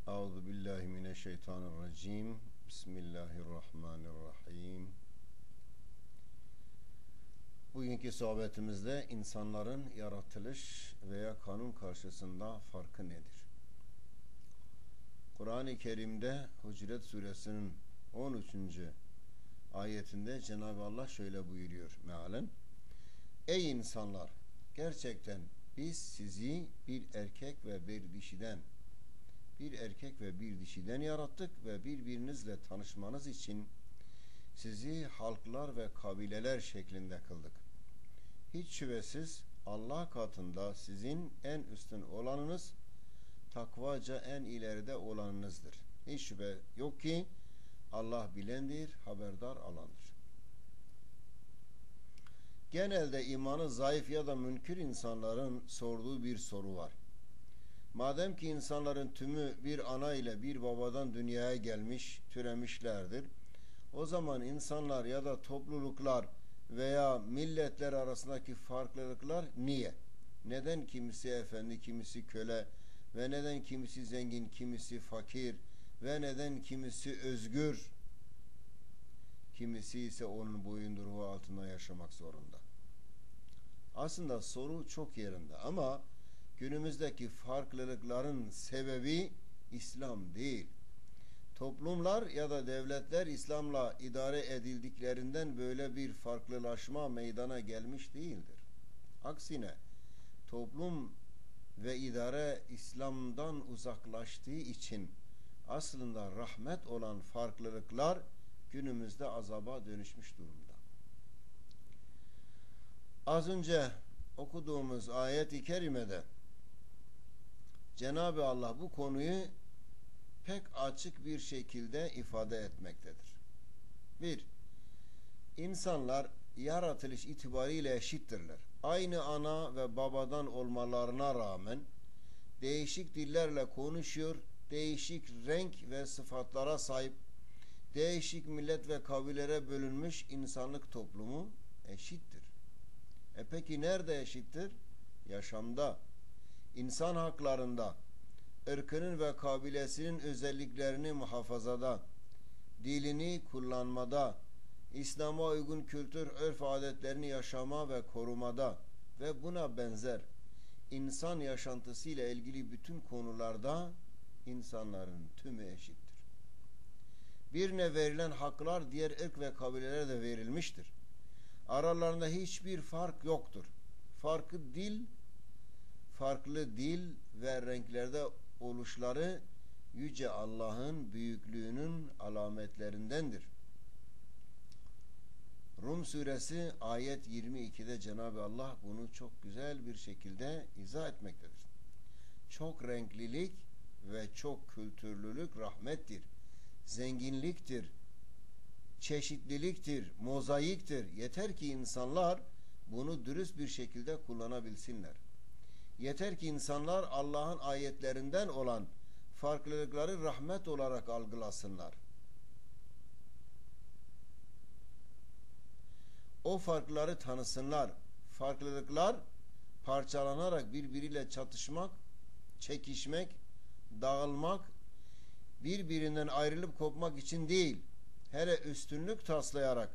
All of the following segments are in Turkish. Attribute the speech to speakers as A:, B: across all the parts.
A: Euzu billahi mineşşeytanirracim. Bismillahirrahmanirrahim. Bugünkü sohbetimizde insanların yaratılış veya kanun karşısında farkı nedir? Kur'an-ı Kerim'de Hucurat Suresinin 13. ayetinde Cenab-ı Allah şöyle buyuruyor mealen: Ey insanlar! Gerçekten biz sizi bir erkek ve bir dişiden yarattık ve birbirinizle tanışmanız için sizi halklar ve kabileler şeklinde kıldık. Hiç şüphesiz Allah katında sizin en üstün olanınız, takvaca en ileride olanınızdır. Hiç şüphe yok ki Allah bilendir, haberdar alandır. Genelde imanı zayıf ya da münkir insanların sorduğu bir soru var. Madem ki insanların tümü bir ana ile bir babadan dünyaya gelmiş, türemişlerdir, o zaman insanlar ya da topluluklar veya milletler arasındaki farklılıklar niye? Neden kimisi efendi, kimisi köle ve neden kimisi zengin, kimisi fakir ve neden kimisi özgür, kimisi ise onun boyunduruğu altında yaşamak zorunda? Aslında soru çok yerinde ama günümüzdeki farklılıkların sebebi İslam değil. Toplumlar ya da devletler İslam'la idare edildiklerinden böyle bir farklılaşma meydana gelmiş değildir. Aksine toplum ve idare İslam'dan uzaklaştığı için aslında rahmet olan farklılıklar günümüzde azaba dönüşmüş durumda. Az önce okuduğumuz ayet-i kerimede Cenab-ı Allah bu konuyu pek açık bir şekilde ifade etmektedir. 1. İnsanlar yaratılış itibariyle eşittirler. Aynı ana ve babadan olmalarına rağmen değişik dillerle konuşuyor, değişik renk ve sıfatlara sahip, değişik millet ve kabilelere bölünmüş insanlık toplumu eşittir. Peki nerede eşittir? Yaşamda, insan haklarında, ırkının ve kabilesinin özelliklerini muhafazada, dilini kullanmada, İslam'a uygun kültür, örf adetlerini yaşama ve korumada ve buna benzer insan yaşantısıyla ilgili bütün konularda insanların tümü eşittir. Birine verilen haklar diğer ırk ve kabilelere de verilmiştir. Aralarında hiçbir fark yoktur. Farklı dil ve renklerde oluşları Yüce Allah'ın büyüklüğünün alametlerindendir. Rum suresi ayet 22'de Cenab-ı Allah bunu çok güzel bir şekilde izah etmektedir. Çok renklilik ve çok kültürlülük rahmettir, zenginliktir, çeşitliliktir, mozaiktir. Yeter ki insanlar bunu dürüst bir şekilde kullanabilsinler. Yeter ki insanlar Allah'ın ayetlerinden olan farklılıkları rahmet olarak algılasınlar. O farkları tanısınlar. Farklılıklar parçalanarak birbiriyle çatışmak, çekişmek, dağılmak, birbirinden ayrılıp kopmak için değil, hele üstünlük taslayarak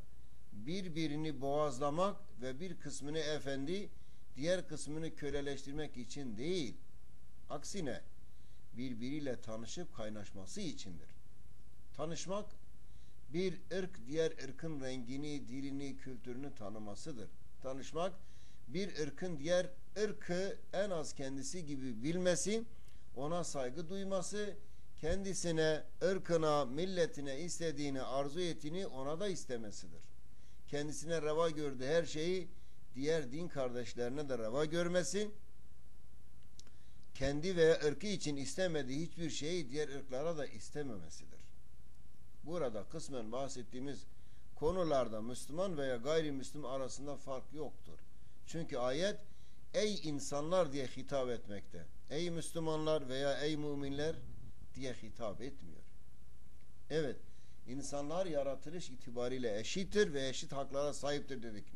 A: birbirini boğazlamak ve bir kısmını efendi, diğer kısmını köleleştirmek için değil, aksine birbiriyle tanışıp kaynaşması içindir. Tanışmak, bir ırk diğer ırkın rengini, dilini, kültürünü tanımasıdır. Tanışmak, bir ırkın diğer ırkı en az kendisi gibi bilmesi, ona saygı duyması, kendisine, ırkına, milletine istediğini, arzu ettiğini ona da istemesidir. Kendisine reva gördüğü her şeyi diğer din kardeşlerine de reva görmesi, kendi veya ırkı için istemediği hiçbir şeyi diğer ırklara da istememesidir. Burada kısmen bahsettiğimiz konularda Müslüman veya gayrimüslim arasında fark yoktur. Çünkü ayet ey insanlar diye hitap etmekte. Ey Müslümanlar veya ey müminler diye hitap etmiyor. Evet, insanlar yaratılış itibariyle eşittir ve eşit haklara sahiptir dedik.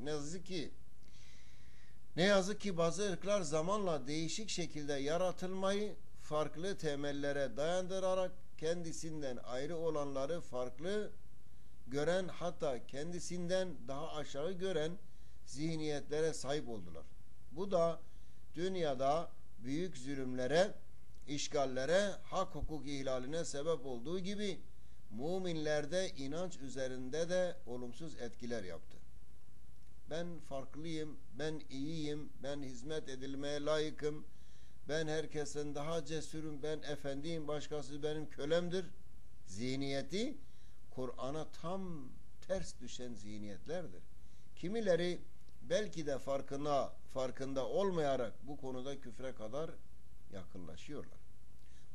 A: Ne yazık ki bazı ırklar zamanla değişik şekilde yaratılmayı, farklı temellere dayandırarak kendisinden ayrı olanları farklı gören, hatta kendisinden daha aşağı gören zihniyetlere sahip oldular. Bu da dünyada büyük zulümlere, işgallere, hak hukuk ihlaline sebep olduğu gibi müminlerde inanç üzerinde de olumsuz etkiler yaptı. Ben farklıyım, ben iyiyim, ben hizmet edilmeye layıkım, ben herkesten daha cesurum, ben efendiyim, başkası benim kölemdir zihniyeti Kur'an'a tam ters düşen zihniyetlerdir. Kimileri belki de farkında olmayarak bu konuda küfre kadar yakınlaşıyorlar.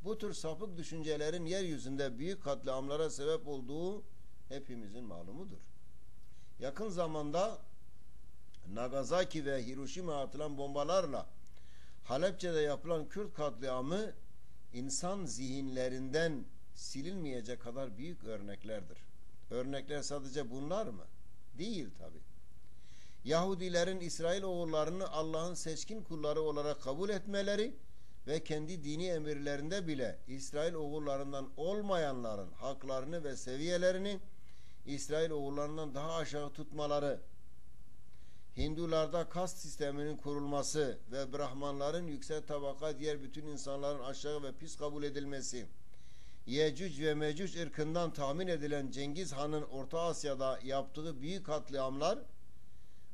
A: Bu tür sapık düşüncelerin yeryüzünde büyük katliamlara sebep olduğu hepimizin malumudur. Yakın zamanda Nagasaki ve Hiroşima'ya atılan bombalarla Halepçe'de yapılan Kürt katliamı insan zihinlerinden silinmeyecek kadar büyük örneklerdir. Örnekler sadece bunlar mı? Değil tabi. Yahudilerin İsrail oğullarını Allah'ın seçkin kulları olarak kabul etmeleri ve kendi dini emirlerinde bile İsrail oğullarından olmayanların haklarını ve seviyelerini İsrail oğullarından daha aşağı tutmaları, Hindularda kast sisteminin kurulması ve Brahmanların yüksek tabaka diğer bütün insanların aşağı ve pis kabul edilmesi, Yecüc ve Mecüc ırkından tahmin edilen Cengiz Han'ın Orta Asya'da yaptığı büyük katliamlar,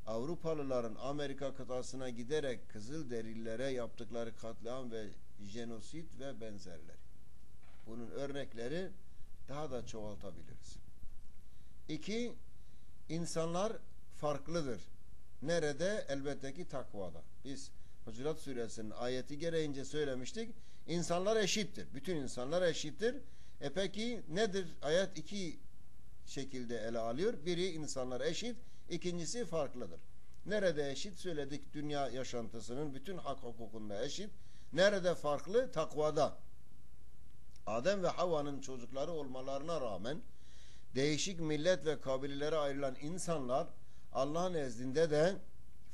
A: Avrupalıların Amerika kıtasına giderek Kızılderililere yaptıkları katliam ve jenosit ve benzerleri. Bunun örnekleri daha da çoğaltabiliriz. 2. İnsanlar farklıdır. Nerede? Elbette ki takvada. Biz Hucurat Suresinin ayeti gereğince söylemiştik. İnsanlar eşittir. Bütün insanlar eşittir. Peki nedir? Ayet iki şekilde ele alıyor. Biri insanlar eşit, ikincisi farklıdır. Nerede eşit? Söyledik, dünya yaşantısının bütün hak hukukunda eşit. Nerede farklı? Takvada. Adem ve Havva'nın çocukları olmalarına rağmen değişik millet ve kabilelere ayrılan insanlar Allah'ın nezdinde de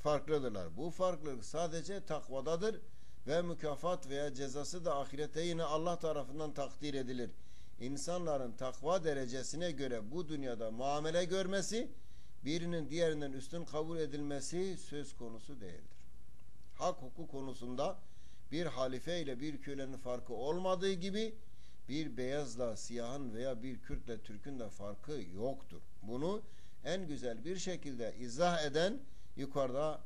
A: farklıdırlar. Bu farklılık sadece takvadadır ve mükafat veya cezası da ahirette yine Allah tarafından takdir edilir. İnsanların takva derecesine göre bu dünyada muamele görmesi, birinin diğerinden üstün kabul edilmesi söz konusu değildir. Hak hukuk konusunda bir halife ile bir kölenin farkı olmadığı gibi bir beyazla siyahın veya bir Kürtle Türk'ün de farkı yoktur. Bunu en güzel bir şekilde izah eden yukarıda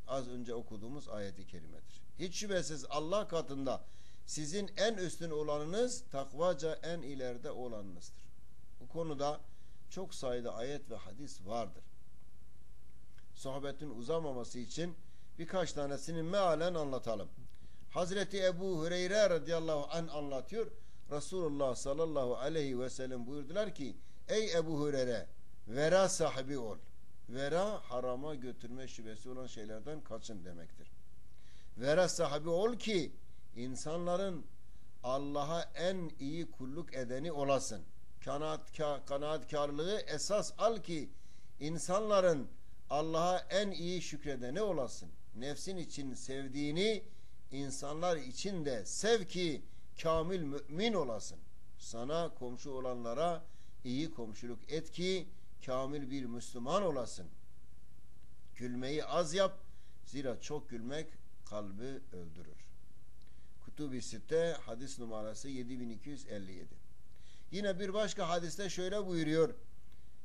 A: az önce okuduğumuz ayet-i kerimedir. Hiç şüphesiz Allah katında sizin en üstün olanınız takvaca en ileride olanınızdır. Bu konuda çok sayıda ayet ve hadis vardır. Sohbetin uzamaması için birkaç tanesini mealen anlatalım. Hazreti Ebu Hureyre radıyallahu anh anlatıyor. Resulullah sallallahu aleyhi ve sellem buyurdular ki: ey Ebu Hureyre, vera sahibi ol. Vera, harama götürme şüphesi olan şeylerden kaçın demektir. Vera sahibi ol ki insanların Allah'a en iyi kulluk edeni olasın. Kanaatkarlığı esas al ki insanların Allah'a en iyi şükredeni olasın. Nefsin için sevdiğini insanlar için de sev ki kamil mümin olasın. Sana komşu olanlara iyi komşuluk et ki kamil bir Müslüman olasın. Gülmeyi az yap, zira çok gülmek kalbi öldürür. Kutub-i Sitte hadis numarası 7257. Yine bir başka hadiste şöyle buyuruyor: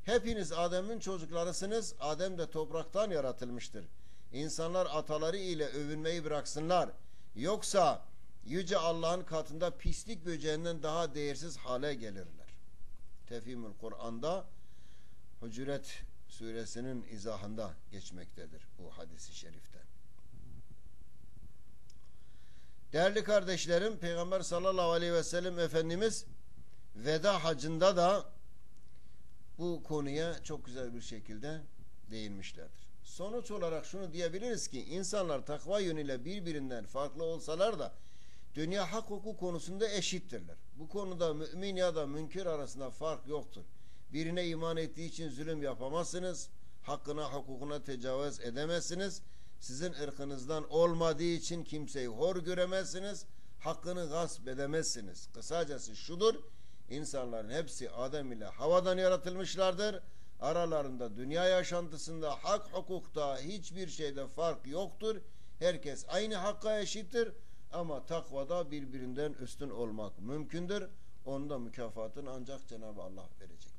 A: hepiniz Adem'in çocuklarısınız. Adem de topraktan yaratılmıştır. İnsanlar ataları ile övünmeyi bıraksınlar. Yoksa Yüce Allah'ın katında pislik böceğinden daha değersiz hale gelirler. Tefhimül Kur'an'da Hucurat suresinin izahında geçmektedir bu hadis-i şerifte. Değerli kardeşlerim, Peygamber sallallahu aleyhi ve sellem Efendimiz veda hacında da bu konuya çok güzel bir şekilde değinmişlerdir. Sonuç olarak şunu diyebiliriz ki insanlar takva yönüyle birbirinden farklı olsalar da dünya hak hukuk konusunda eşittirler. Bu konuda mümin ya da münkir arasında fark yoktur. Birine iman ettiği için zulüm yapamazsınız. Hakkına, hukukuna tecavüz edemezsiniz. Sizin ırkınızdan olmadığı için kimseyi hor göremezsiniz. hakkını gasp edemezsiniz. Kısacası şudur, insanların hepsi Adem ile Havva'dan yaratılmışlardır. Aralarında dünya yaşantısında hak hukukta hiçbir şeyde fark yoktur. Herkes aynı hakka eşittir ama takvada birbirinden üstün olmak mümkündür. Onda mükafatını ancak Cenab-ı Allah verecek.